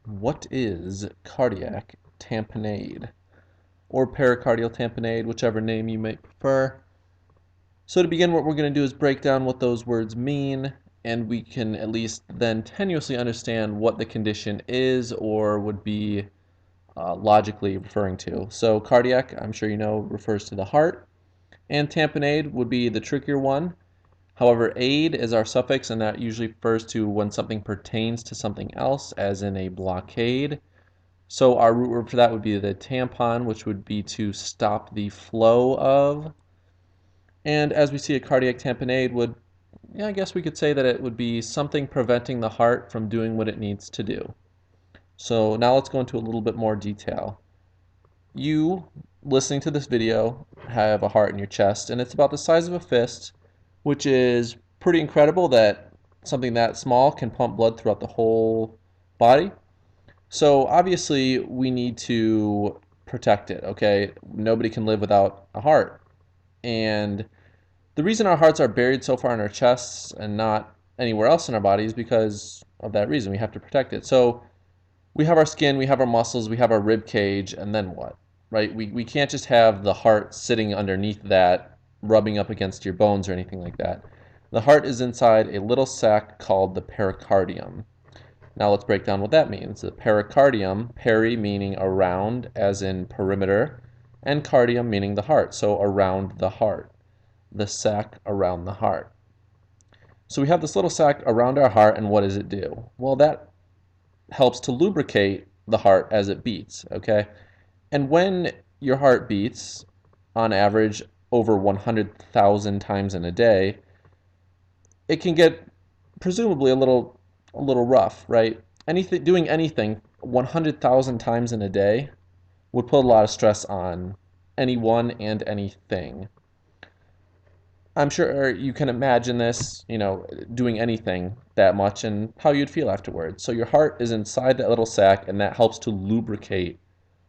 What is cardiac tamponade or pericardial tamponade, whichever name you may prefer? So to begin, what we're going to do is break down what those words mean, and we can at least then tenuously understand what the condition is or would be logically referring to. So cardiac, I'm sure you know, refers to the heart, and tamponade would be the trickier one. However, aid is our suffix, and that usually refers to when something pertains to something else, as in a blockade. So our root word for that would be the tampon, which would be to stop the flow of. And as we see, a cardiac tamponade would, yeah, I guess we could say that it would be something preventing the heart from doing what it needs to do. So now let's go into a little bit more detail. You, listening to this video, have a heart in your chest, and it's about the size of a fist, which is pretty incredible that something that small can pump blood throughout the whole body. So obviously we need to protect it, okay? Nobody can live without a heart. And the reason our hearts are buried so far in our chests and not anywhere else in our body is because of that reason. We have to protect it. So we have our skin, we have our muscles, we have our rib cage, and then what? Right? We can't just have the heart sitting underneath that, rubbing up against your bones or anything like that. The heart is inside a little sac called the pericardium. Now let's break down what that means. The pericardium, peri meaning around, as in perimeter, and cardium meaning the heart, so around the heart. The sac around the heart. So we have this little sac around our heart, and what does it do? Well, that helps to lubricate the heart as it beats, okay? And when your heart beats, on average, over 100,000 times in a day, it can get presumably a little rough, right? Doing anything 100,000 times in a day would put a lot of stress on anyone and anything. I'm sure you can imagine this, doing anything that much and how you'd feel afterwards. So your heart is inside that little sac, and that helps to lubricate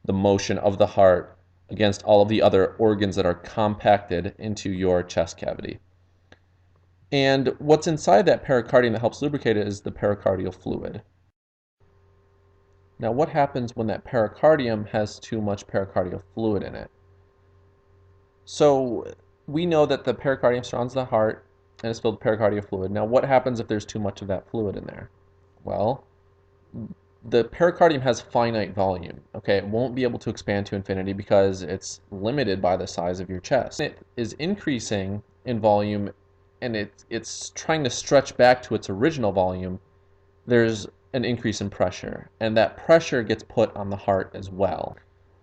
the motion of the heart against all of the other organs that are compacted into your chest cavity. And what's inside that pericardium that helps lubricate it is the pericardial fluid. Now, what happens when that pericardium has too much pericardial fluid in it? So we know that the pericardium surrounds the heart and is filled with pericardial fluid. Now, what happens if there's too much of that fluid in there? Well, the pericardium has finite volume, okay? It won't be able to expand to infinity because it's limited by the size of your chest. It is increasing in volume, and it's trying to stretch back to its original volume. There's an increase in pressure, and that pressure gets put on the heart as well.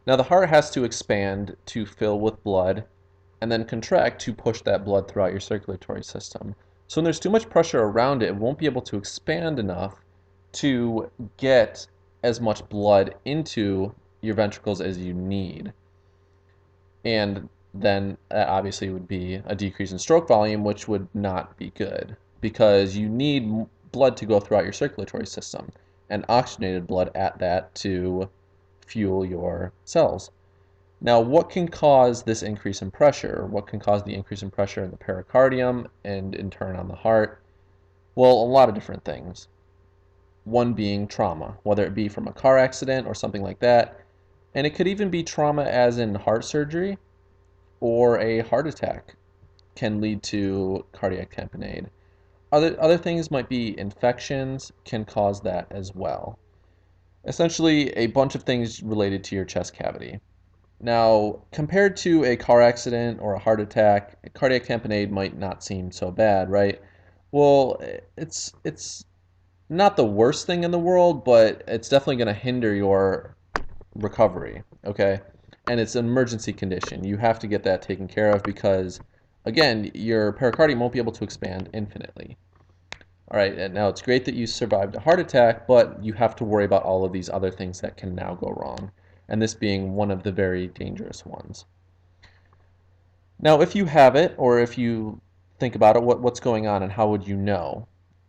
Now, the heart has to expand to fill with blood and then contract to push that blood throughout your circulatory system. So when there's too much pressure around it, it won't be able to expand enough to get as much blood into your ventricles as you need. And then that obviously would be a decrease in stroke volume, which would not be good because you need blood to go throughout your circulatory system and oxygenated blood at that to fuel your cells. Now, what can cause this increase in pressure? What can cause the increase in pressure in the pericardium and in turn on the heart? Well, a lot of different things. One being trauma, whether it be from a car accident or something like that. And it could even be trauma as in heart surgery or a heart attack can lead to cardiac tamponade. Other things might be infections can cause that as well. Essentially, a bunch of things related to your chest cavity. Now, compared to a car accident or a heart attack, a cardiac tamponade might not seem so bad, right? Well, it's not the worst thing in the world, but it's definitely going to hinder your recovery, okay? And it's an emergency condition. You have to get that taken care of because, again, your pericardium won't be able to expand infinitely. All right, and now it's great that you survived a heart attack, but you have to worry about all of these other things that can now go wrong, and this being one of the very dangerous ones. Now, if you have it, or if you think about it, what's going on and how would you know?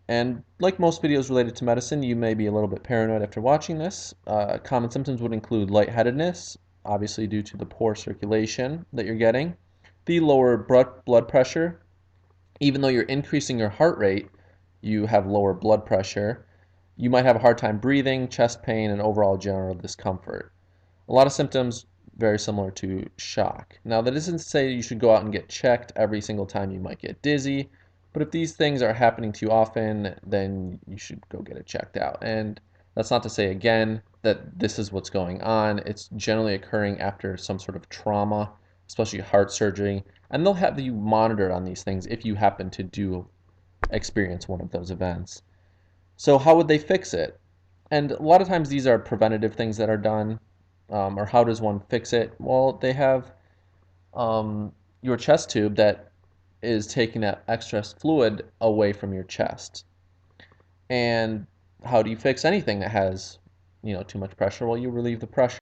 And like most videos related to medicine, you may be a little bit paranoid after watching this. Common symptoms would include lightheadedness, obviously due to the poor circulation that you're getting, the lower blood pressure. Even though you're increasing your heart rate, you have lower blood pressure. You might have a hard time breathing, chest pain, and overall general discomfort. A lot of symptoms very similar to shock. Now, that isn't to say you should go out and get checked every single time you might get dizzy, but if these things are happening to you often, then you should go get it checked out. And that's not to say, again, that this is what's going on. It's generally occurring after some sort of trauma, especially heart surgery, and they'll have you monitored on these things if you happen to do experience one of those events. So, how would they fix it? And a lot of times these are preventative things that are done. Or how does one fix it? Well, they have your chest tube that is taking that excess fluid away from your chest. And how do you fix anything that has, too much pressure? Well, you relieve the pressure.